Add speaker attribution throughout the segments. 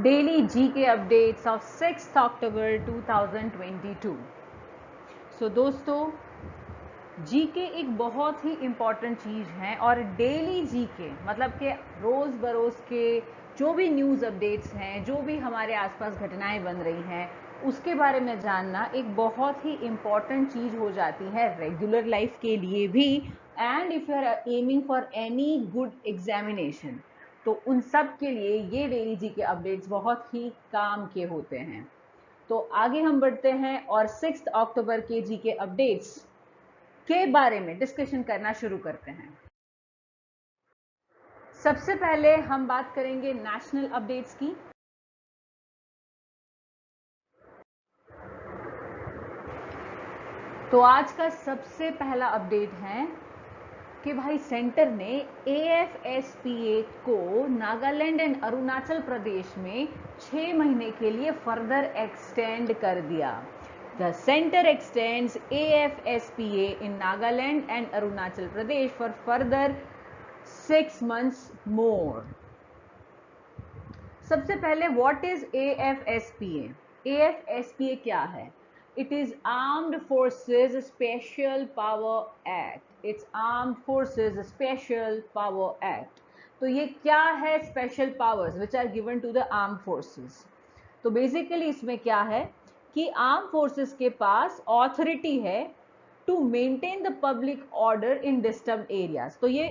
Speaker 1: Daily GK updates of 6th October 2022. So दोस्तों, GK एक बहुत ही इम्पॉर्टेंट चीज़ है और डेली जीके मतलब कि रोज़ बरोज़ के जो भी न्यूज़ अपडेट्स हैं, जो भी हमारे आसपास घटनाएं बन रही हैं, उसके बारे में जानना एक बहुत ही इम्पॉर्टेंट चीज़ हो जाती है रेगुलर लाइफ के लिए भी, and if you are aiming for any good examination, तो उन सब के लिए ये डेली जीके अपडेट्स बहुत ही काम के होते हैं। तो आगे हम बढ़ते हैं और 6 अक्टूबर के जीके अपडेट्स के बारे में डिस्कशन करना शुरू करते हैं। सबसे पहले हम बात करेंगे नेशनल अपडेट्स की। तो आज का सबसे पहला अपडेट है कि भाई सेंटर ने AFSPA को नागालैंड एंड अरुणाचल प्रदेश में 6 महीने के लिए फर्दर एक्सटेंड कर दिया। The centre x tends AFSPA in Nagaland and Arunachal Pradesh for further 6 months more. सबसे पहले व्हाट इज AFSPA? AFSPA क्या है? It is armed forces special power act. It's armed forces special power act. तो ये क्या है? Special powers which are given to the armed forces. तो basically इसमें क्या है कि आर्म फोर्सेस के पास ऑथोरिटी है to maintain the public order in disturb areas. तो ये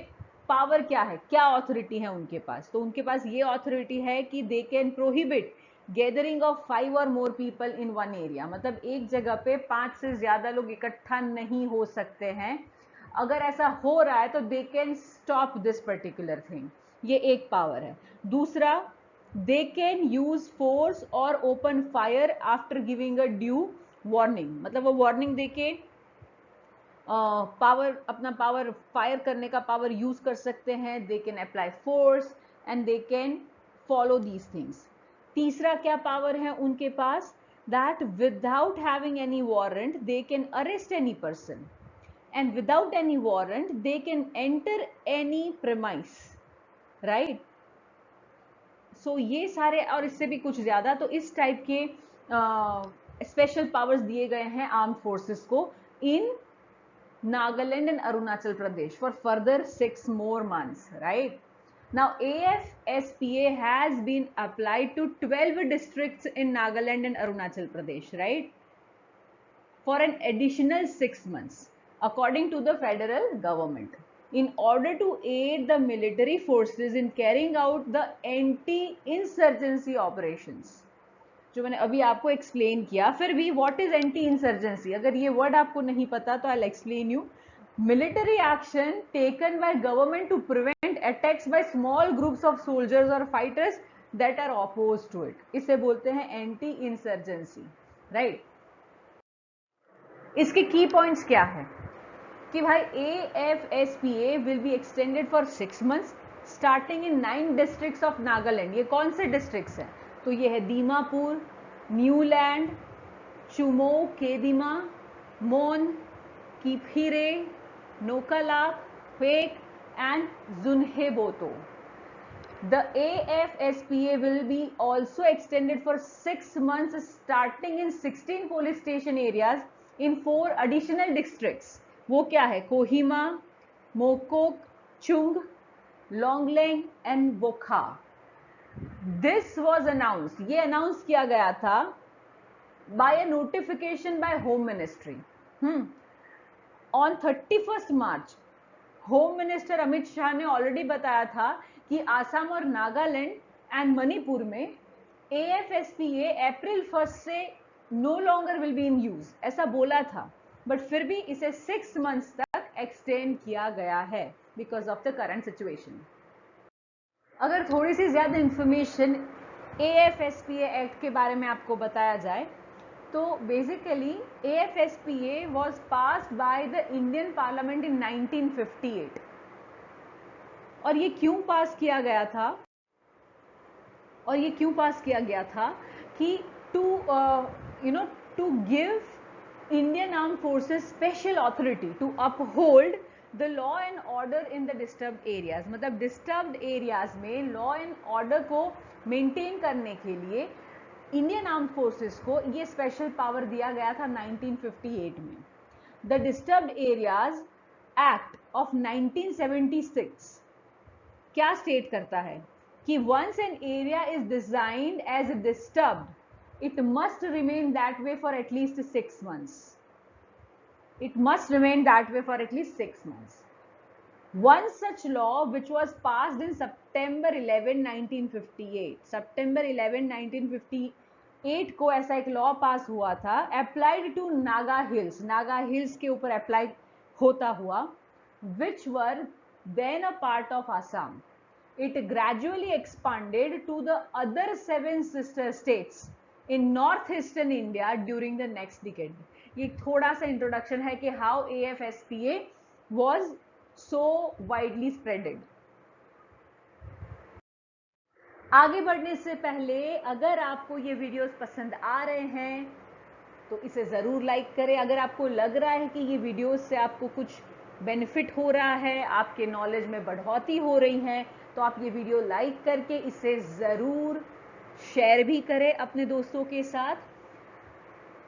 Speaker 1: पावर क्या है, क्या ऑथोरिटी है उनके पास? तो उनके पास ये ऑथोरिटी है कि they can prohibit gathering of 5 और more people in one area. मतलब एक जगह पे 5 से ज्यादा लोग इकट्ठा नहीं हो सकते हैं। अगर ऐसा हो रहा है तो they can stop this particular thing. ये एक पावर है। दूसरा, दे कैन यूज फोर्स और open fire after giving a due warning. मतलब वो वार्निंग देके पावर अपना पावर फायर करने का पावर यूज कर सकते हैं। They can apply force and they can follow these things. तीसरा क्या पावर है उनके पास? That without having any warrant they can arrest any person, and without any warrant they can enter any premise, right? So ये सारे और इससे भी कुछ ज्यादा, तो इस टाइप के स्पेशल पावर्स दिए गए हैं आर्म फोर्सेस को इन Nagaland and Arunachal Pradesh for further 6 more months, right? Now, AFSPA has been applied to 12 districts in Nagaland and Arunachal Pradesh, right? For an additional 6 months, according to the federal government, in order to aid the military forces in carrying out the anti-insurgency operations. जो मैंने अभी आपको explain किया, फिर भी what is anti insurgency? अगर ये word आपको नहीं पता तो I will explain you. Military action taken by government to prevent attacks by small groups of soldiers और fighters that are oppose to it. इसे बोलते हैं एंटी इंसर्जेंसी, राइट? इसके की पॉइंट्स क्या है कि भाई AFSPA will be extended for 6 months starting in 9 districts of Nagaland. ये कौन से डिस्ट्रिक्ट्स हैं? तो ये है Dimapur, Newland, Chumoukedima, Mon, Kiphire, Noklak, Phek and Zunheboto. The AFSPA will be also extended for 6 months starting in 16 police station areas in 4 additional districts. वो क्या है? Kohima, Mokokchung, Longleng and Wokha. This was announce, ये अनाउंस किया गया था by a notification by home ministry on 31 March. Home minister Amit Shah ने already बताया था कि आसाम और नागालैंड एंड मणिपुर में AFSPA अप्रैल 1 से no longer will be in use, ऐसा बोला था, बट फिर भी इसे 6 months तक एक्सटेंड किया गया है because of the current situation. अगर थोड़ी सी ज्यादा इंफॉर्मेशन AFSPA एक्ट के बारे में आपको बताया जाए तो basically AFSPA was passed by the Indian Parliament in 1958. और ये क्यों पास किया गया था? और ये क्यों पास किया गया था कि to give Indian arm forces special authority to uphold the law and order in the disturbed areas. मतलब डिस्टर्ब्ड एरियाज में लॉ एंड ऑर्डर को मेंटेन करने के लिए इंडियन आर्म्ड फोर्सेस को ये स्पेशल पावर दिया गया था 1958 में। The disturbed areas act of 1976 क्या स्टेट करता है कि once an area is designed as disturbed it must remain that way for at least 6 months. It must remain that way for at least 6 months. One such law which was passed in September 11, 1958. September 11, 1958 को ऐसा एक law पास हुआ था, applied to Naga Hills. Naga Hills के ऊपर apply होता हुआ, which were then a part of Assam. It gradually expanded to the other 7 sister states in northeastern India during the next decade. ये थोड़ा सा इंट्रोडक्शन है कि how AFSPA was so widely spreaded. आगे बढ़ने से पहले अगर आपको ये वीडियोस पसंद आ रहे हैं तो इसे ज़रूर लाइक करें. अगर आपको लग रहा है कि ये वीडियोस से आपको कुछ बेनिफिट हो रहा है, आपके नॉलेज में बढ़ोतरी हो रही है, तो आप ये वीडियो लाइक करके इसे ज़रूर शेयर भी करें अपने दोस्तों के साथ.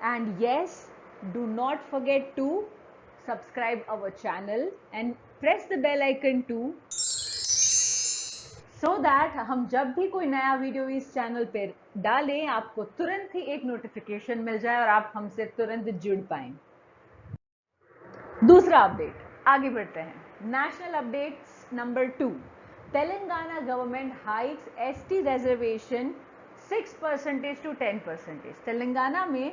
Speaker 1: And yes, do not forget to subscribe our channel and press the bell icon too so that हम जब भी कोई नया वीडियो इस चैनल पे डालें आपको तुरंत ही एक नोटिफिकेशन मिल जाए और आप हमसे तुरंत जुड़ पाएं. दूसरा अपडेट, आगे बढ़ते हैं. National updates number 2. Telangana government hikes ST reservation 6% to 10%. Telangana में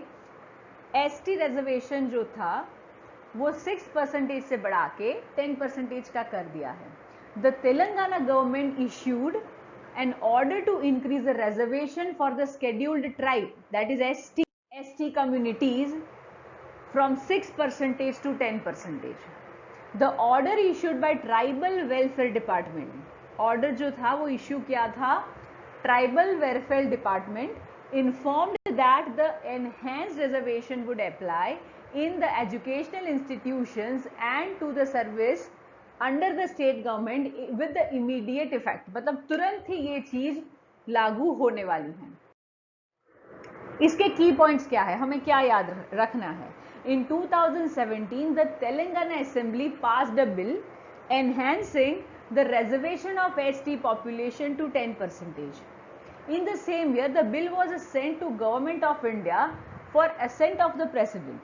Speaker 1: ST रिजर्वेशन जो था वो 6% से बढ़ा के 10% का कर दिया है. The Telangana government issued an order to increase the reservation for the scheduled tribe that is ST communities from 6% to 10%. The order issued by tribal welfare department. Order जो था वो इश्यू किया था tribal welfare department, informed that the enhanced reservation would apply in the educational institutions and to the service under the state government with the immediate effect. मतलब तुरंत ही ये चीज लागू होने वाली है. इसके की पॉइंट्स क्या है, हमें क्या याद रखना है. In 2017 the Telangana Assembly passed a bill enhancing the reservation of ST population to 10%. In the same year, the bill was sent to Government of India for assent of the President.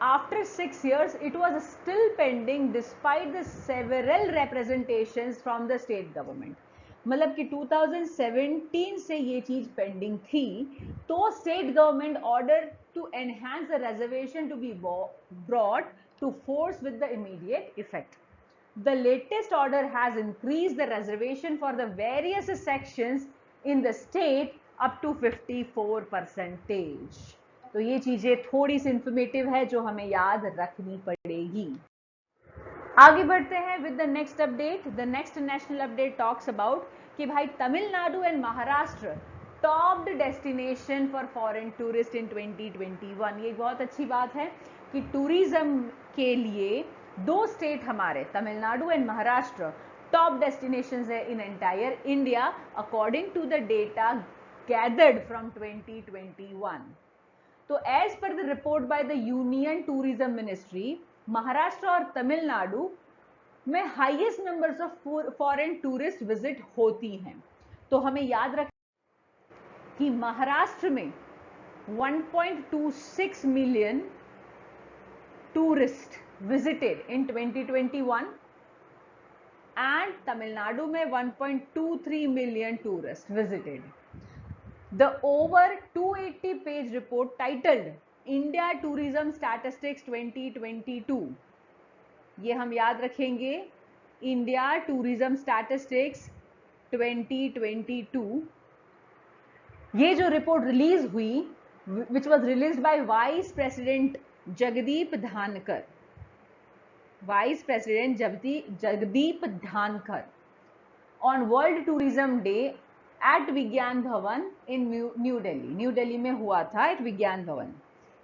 Speaker 1: After 6 years, it was still pending despite the several representations from the state government. मतलब कि 2017 से ये चीज pending थी, तो state government order to enhance the reservation to be brought to force with the immediate effect. The latest order has increased the reservation for the various sections in the state up to 54%. तो ये चीजें थोड़ी सी informative है जो हमें याद रखनी पड़ेगी. आगे बढ़ते हैं with the next update. The next national update talks about कि भाई Tamil Nadu and Maharashtra topped destination for foreign tourist in 2021. ये बहुत अच्छी बात है कि टूरिज्म के लिए 2 स्टेट हमारे Tamil Nadu and Maharashtra top destinations in entire India according to the data gathered from 2021. तो as per the report by the Union Tourism Ministry, Maharashtra और तमिलनाडु में highest numbers of foreign tourist visit होती हैं. तो हमें याद रखना कि महाराष्ट्र में 1.26 million tourist visited in 2021 and Tamil Nadu में 1.23 million tourists visited. The over 280 page report titled India Tourism Statistics 2022, ये हम याद रखेंगे, India Tourism Statistics 2022, ये जो रिपोर्ट रिलीज हुई which was released by Vice President Jagdeep Dhankar, Vice President Jagdeep Dhankar on World Tourism Day at Vigyan Bhavan in New Delhi. New Delhi में हुआ था at Vigyan Bhavan.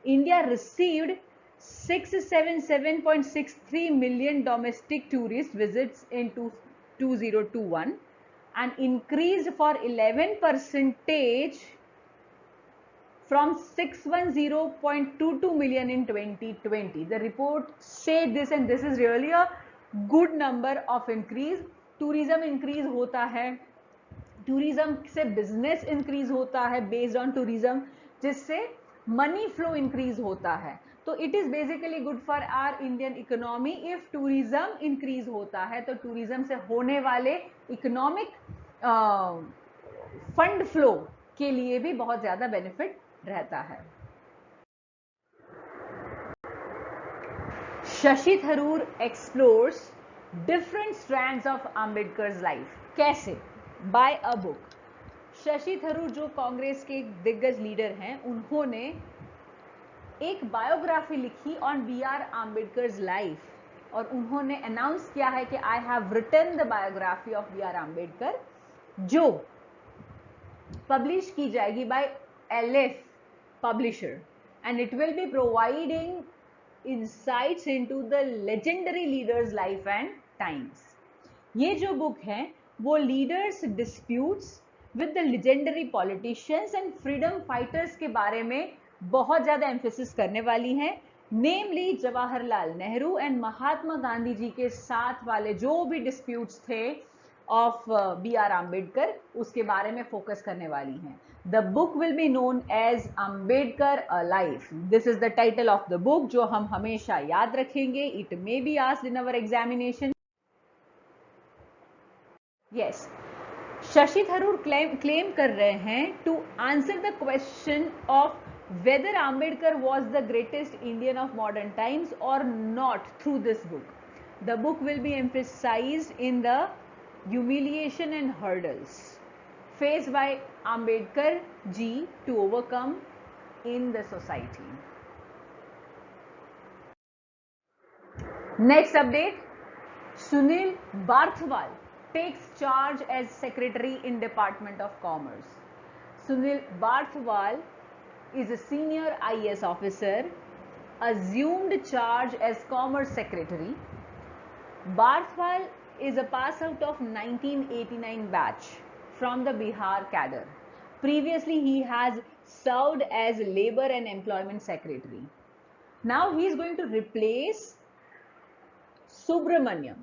Speaker 1: India received 677.63 million domestic tourist visits in 2021 and increased for 11% from 610.22 million in 2020. The report said this, and this is really a good number of increase. Tourism increase होता है, tourism से business increase होता है based on tourism, जिससे money flow increase होता है. तो it is basically good for our Indian economy. If tourism increase होता है तो टूरिज्म से होने वाले इकोनॉमिक फंड फ्लो के लिए भी बहुत ज्यादा बेनिफिट रहता है. Shashi Tharoor explores different strands of Ambedkar's life. कैसे? By a book. Shashi Tharoor जो कांग्रेस के दिग्गज लीडर हैं, उन्होंने एक बायोग्राफी लिखी on B R Ambedkar's life, और उन्होंने अनाउंस किया है कि I have written the biography of B R Ambedkar, जो पब्लिश की जाएगी by LF publisher, and it will be providing insights into the legendary leader's life and times. ये जो बुक है वो leaders disputes with the legendary politicians and freedom fighters के बारे में बहुत ज्यादा एम्फेसिस करने वाली हैं, नेमली जवाहरलाल नेहरू एंड महात्मा गांधी जी के साथ वाले जो भी डिस्प्यूट्स थे ऑफ बी आर आम्बेडकर, उसके बारे में फोकस करने वाली हैं. The book will be known as Ambedkar a life. This is the title of the book, जो हम हमेशा याद रखेंगे. It may be asked in our examination. Yes, Shashi Tharoor claim कर रहे हैं to answer the question of whether Ambedkar was the greatest Indian of modern times or not through this book. The book will be emphasized in the humiliation and hurdles faced by Ambedkar ji to overcome in the society. Next update, Sunil Barthwal takes charge as secretary in Department of Commerce. Sunil Barthwal is a senior IAS officer, assumed charge as Commerce Secretary. Barthwal is a pass out of 1989 batch from the Bihar cadre. Previously, he has served as Labor and Employment Secretary. Now he is going to replace Subramaniam,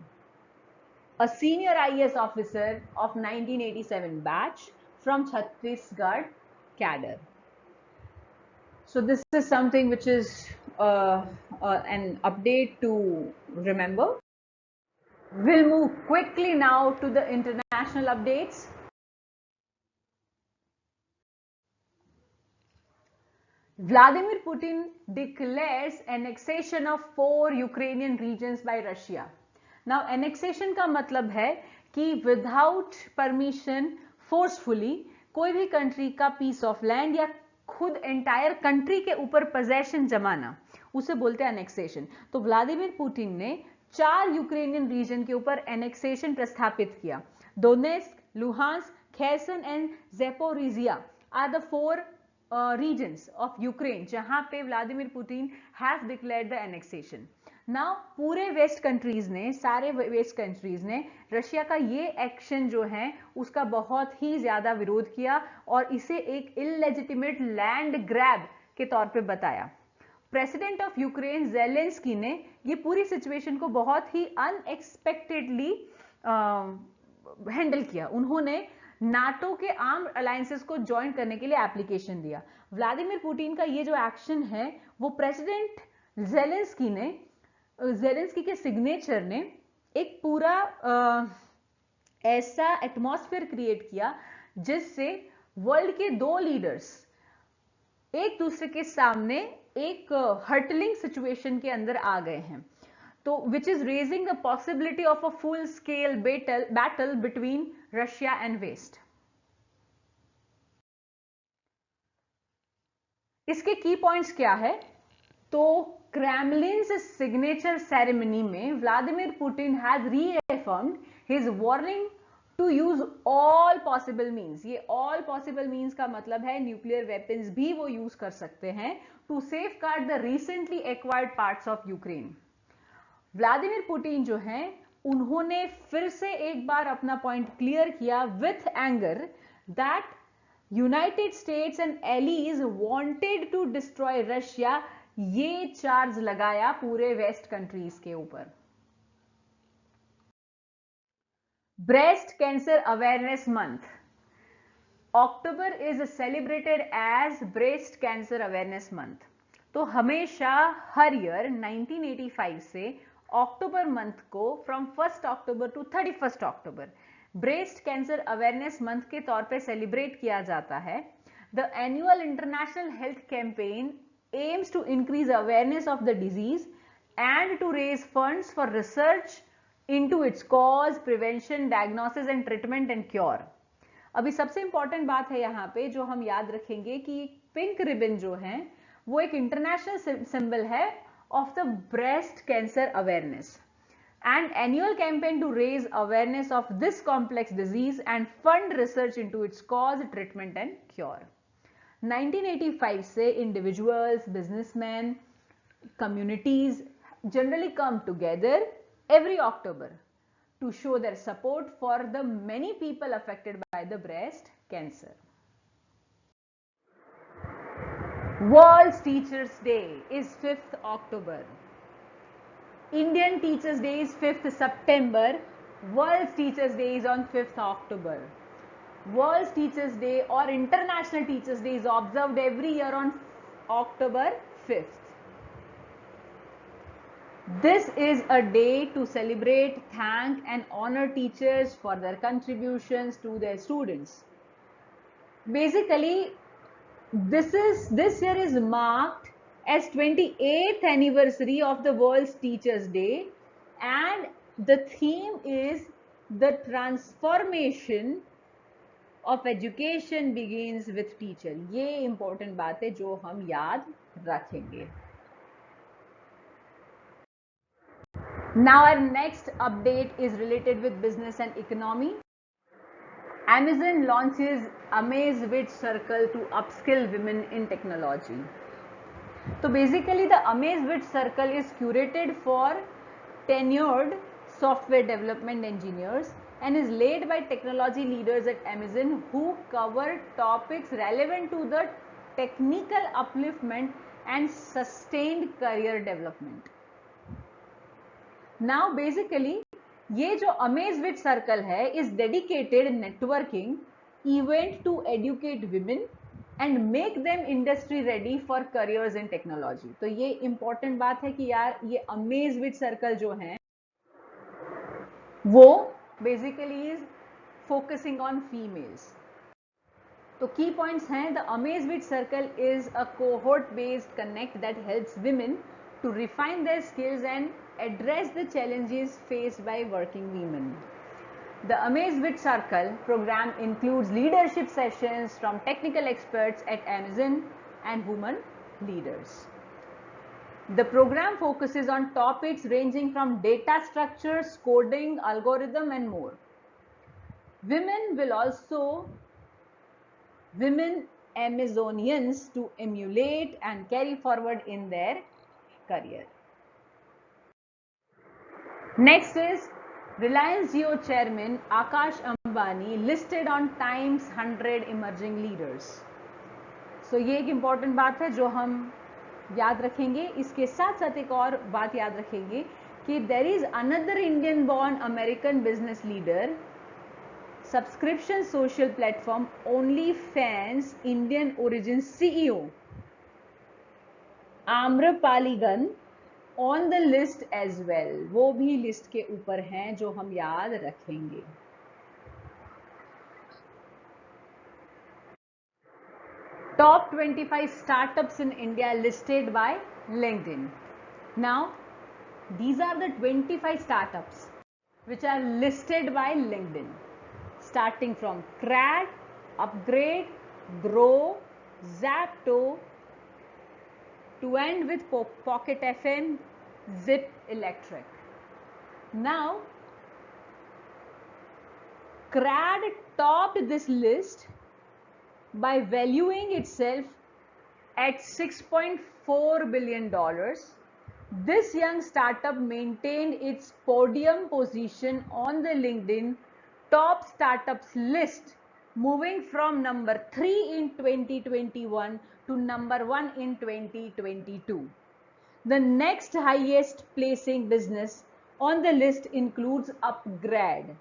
Speaker 1: a senior IAS officer of 1987 batch from Chhattisgarh cadre. So this is something which is an update to remember. We'll move quickly now to the international updates. Vladimir Putin declares annexation of 4 Ukrainian regions by Russia. Now annexation का मतलब है कि without permission forcefully कोई भी country का piece of land या खुद entire country के ऊपर पोजेशन जमाना, उसे बोलते हैं एनेक्सेशन. तो व्लादिमीर पुतिन ने 4 यूक्रेनियन रीजन के ऊपर एनेक्सेशन प्रस्थापित किया. Donetsk, Luhansk, Kherson and Zaporizhzhia are the 4 regions of Ukraine जहां पे Vladimir Putin has declared the annexation. Now पूरे वेस्ट कंट्रीज ने, सारे वेस्ट कंट्रीज ने रशिया का ये एक्शन जो है उसका बहुत ही ज्यादा विरोध किया और इसे एक इलेजिटिमेट लैंड ग्रैब के तौर पे बताया. प्रेसिडेंट ऑफ यूक्रेन ज़ेलेंस्की ने ये पूरी सिचुएशन को बहुत ही अनएक्सपेक्टेडली हैंडल किया. उन्होंने नाटो के आर्म अलायंसेस को ज्वाइन करने के लिए एप्लीकेशन दिया. व्लादिमीर पुतिन का ये जो एक्शन है वो प्रेसिडेंट ज़ेलेंस्की के सिग्नेचर ने एक पूरा ऐसा एटमॉस्फेयर क्रिएट किया जिससे वर्ल्ड के 2 लीडर्स एक दूसरे के सामने एक हर्टलिंग सिचुएशन के अंदर आ गए हैं. तो which is raising the possibility of a full scale battle between Russia and west. इसके की पॉइंट्स क्या है? तो क्रेमलिन सिग्नेचर सेरेमनी में Vladimir Putin has reaffirmed his warning to use all possible means. ये ऑल पॉसिबल मीन्स का मतलब है nuclear weapons भी वो यूज कर सकते हैं to safeguard the recently acquired parts of Ukraine. Vladimir Putin जो हैं उन्होंने फिर से एक बार अपना पॉइंट क्लियर किया with anger that United States and allies wanted to destroy Russia, ये चार्ज लगाया पूरे वेस्ट कंट्रीज के ऊपर। Breast cancer awareness month, October is celebrated as breast cancer awareness month. तो हमेशा हर ईयर 1985 से अक्टूबर मंथ को from 1 October to 31 October breast cancer awareness month के तौर पे सेलिब्रेट किया जाता है। The annual international health campaign aims to increase awareness of the disease and to raise funds for research into its cause, prevention, diagnosis and treatment and cure. अभी सबसे important बात है यहाँ पे जो हम याद रखेंगे कि पिंक रिबन जो है वो एक इंटरनेशनल सिंबल है of the breast cancer awareness and annual campaign to raise awareness of this complex disease and fund research into its cause, treatment and cure. 1985 से individuals, businessmen, communities generally come together every October to show their support for the many people affected by the breast cancer. World Teachers Day is 5th October. Indian Teachers Day is 5th September. World Teachers Day is on 5th October. World Teachers Day or International Teachers Day is observed every year on October 5th. This is a day to celebrate, thank and honor teachers for their contributions to their students. Basically, this year is marked as 28th anniversary of the World's Teachers Day and the theme is the transformation of education begins with teacher. ये important बात है जो हम याद रखेंगे. Now our next update is related with business and economy. Amazon launches AmazeWit Circle to upskill women in technology. So basically the AmazeWit Circle is curated for tenured software development engineers and is led by technology leaders at Amazon who cover topics relevant to the technical upliftment and sustained career development. Now basically ये जो AmazeWit Circle है is dedicated networking event to educate women and make them industry ready for careers in technology. तो ये important बात है कि यार ये AmazeWit Circle जो है वो basically is focusing on females. तो key points हैं, the AmazeWit Circle is a cohort based connect that helps women to refine their skills and address the challenges faced by working women. The AmazeWit Circle program includes leadership sessions from technical experts at Amazon and women leaders. The program focuses on topics ranging from data structures, coding, algorithm and more. Women Amazonians to emulate and carry forward in their career. Next is Reliance Jio Chairman Akash Ambani listed on Times 100 Emerging Leaders. So ये एक important बात है जो हम याद रखेंगे. इसके साथ साथ एक और बात याद रखेंगे कि there is another Indian born American business leader, subscription social platform OnlyFans Indian origin CEO Amrapali on the list as well. वो भी लिस्ट के ऊपर हैं जो हम याद रखेंगे. Top 25 startups in India listed by LinkedIn. Now, these are the 25 startups which are listed by LinkedIn, starting from CRAD, Upgrade, Grow, Zapto, to end with Pocket FM, Zip Electric. Now, CRAD topped this list by valuing itself at $6.4 billion, This young startup maintained its podium position on the LinkedIn top startups list, moving from number 3 in 2021 to number 1 in 2022. The next highest placing business on the list includes Upgrad,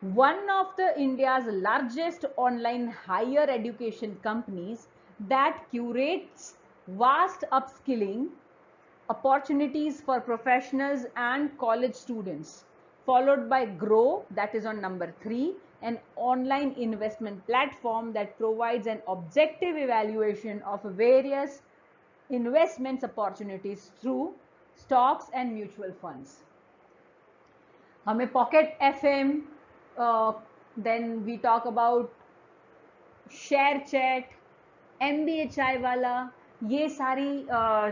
Speaker 1: one of the India's largest online higher education companies that curates vast upskilling opportunities for professionals and college students, followed by Grow, that is on number 3, an online investment platform that provides an objective evaluation of various investments opportunities through stocks and mutual funds. हमें Pocket FM, then we talk about ShareChat, MBA चाय वाला, ये सारी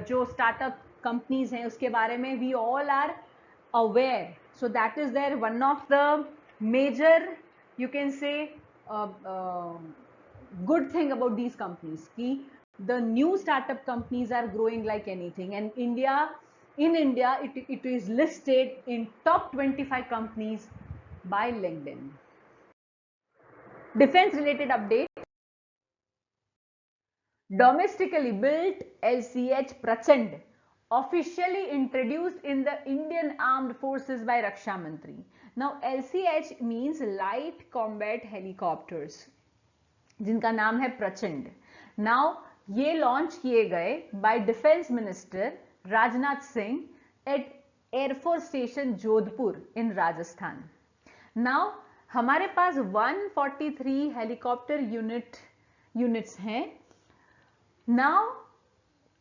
Speaker 1: जो startup companies हैं उसके बारे में we all are aware. So that is there one of the major you can say good thing about these companies ki the new startup companies are growing like anything, and in India it is listed in top 25 companies by LinkedIn. Defense related update. Domestically built LCH Prachand officially introduced in the Indian Armed Forces by Raksha Mantri. Now LCH means Light Combat Helicopters, जिनका नाम है प्रचंड. Now ये launch किए गए by defence minister Rajnath Singh at air force station Jodhpur in Rajasthan. Now हमारे पास 143 helicopter units हैं. Now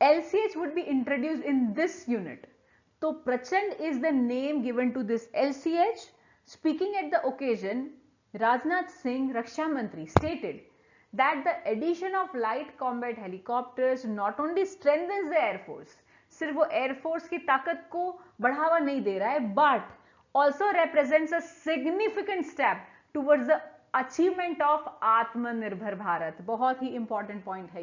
Speaker 1: LCH would be introduced in this unit. So Prachand is the name given to this LCH. Speaking at the occasion, Rajnath Singh, Raksha Mantri, stated that the addition of light combat helicopters not only strengthens the Air Force, सिर्फ वो Air Force की ताकत को बढ़ावा नहीं दे रहा है, but also represents a significant step towards the achievement of आत्मनिर्भर भारत. बहुत ही important point है.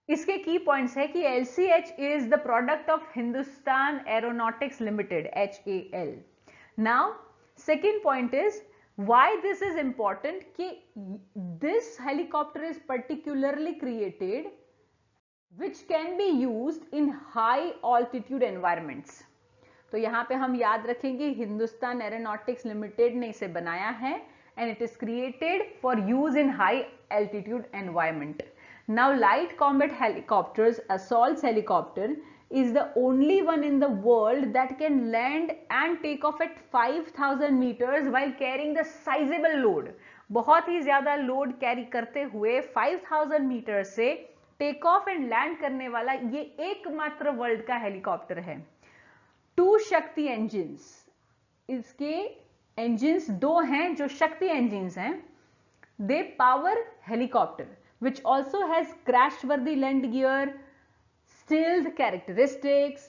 Speaker 1: इसके की पॉइंट्स है कि LCH is the product of Hindustan aeronautics limited HAL. Now second point is why this is important कि this helicopter is particularly created which can be used in high altitude environments. तो यहां पे हम याद रखेंगे Hindustan aeronautics limited ने इसे बनाया है and it is created for use in high altitude environment. Now light combat helicopters, assault helicopter is the only one in the world that can land and take off at 5000 meters while carrying the sizable load. बहुत ही ज्यादा load carry करते हुए 5000 metre से take off and land करने वाला ये एकमात्र world का हेलीकॉप्टर है. 2 शक्ति इंजिन्स, इसके इंजिन्स 2 हैं जो शक्ति इंजिन्स हैं. They power helicopter which also has crash-worthy land gear, stealth characteristics,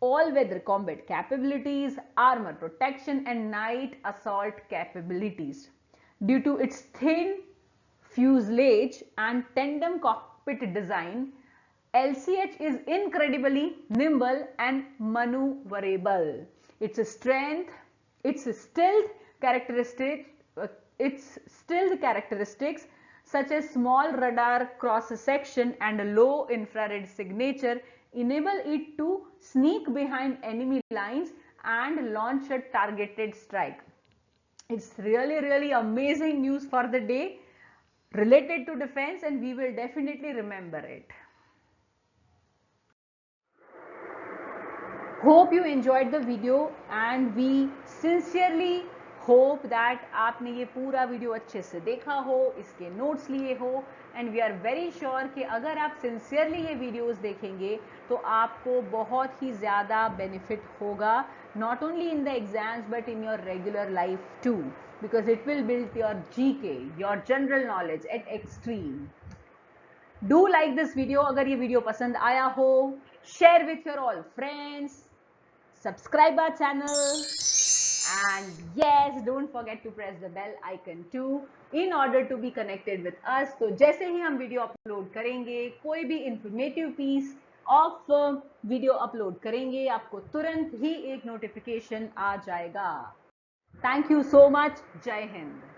Speaker 1: all-weather combat capabilities, armor protection, and night assault capabilities. Due to its thin fuselage and tandem cockpit design, LCH is incredibly nimble and maneuverable. Its stealth characteristics such as small radar cross section and low infrared signature enable it to sneak behind enemy lines and launch a targeted strike. It's really amazing news for the day related to defense, and we will definitely remember it. Hope you enjoyed the video and we sincerely hope that आपने ये पूरा video अच्छे से देखा हो, इसके notes लिए हो, and we are very sure कि अगर आप सिंसियरली ये वीडियोस देखेंगे तो आपको बहुत ही ज़्यादा बेनिफिट होगा, not only in the exams but in your regular life too, because it will build your GK, your general knowledge at extreme. Do like this video. अगर ये वीडियो पसंद आया हो, share with your all friends, subscribe our channel, and yes, don't forget to press the bell icon too in order to be connected with us. तो जैसे ही हम video upload करेंगे, कोई भी informative piece of video upload करेंगे आपको तुरंत ही एक नोटिफिकेशन आ जाएगा। Thank you so much. जय हिंद।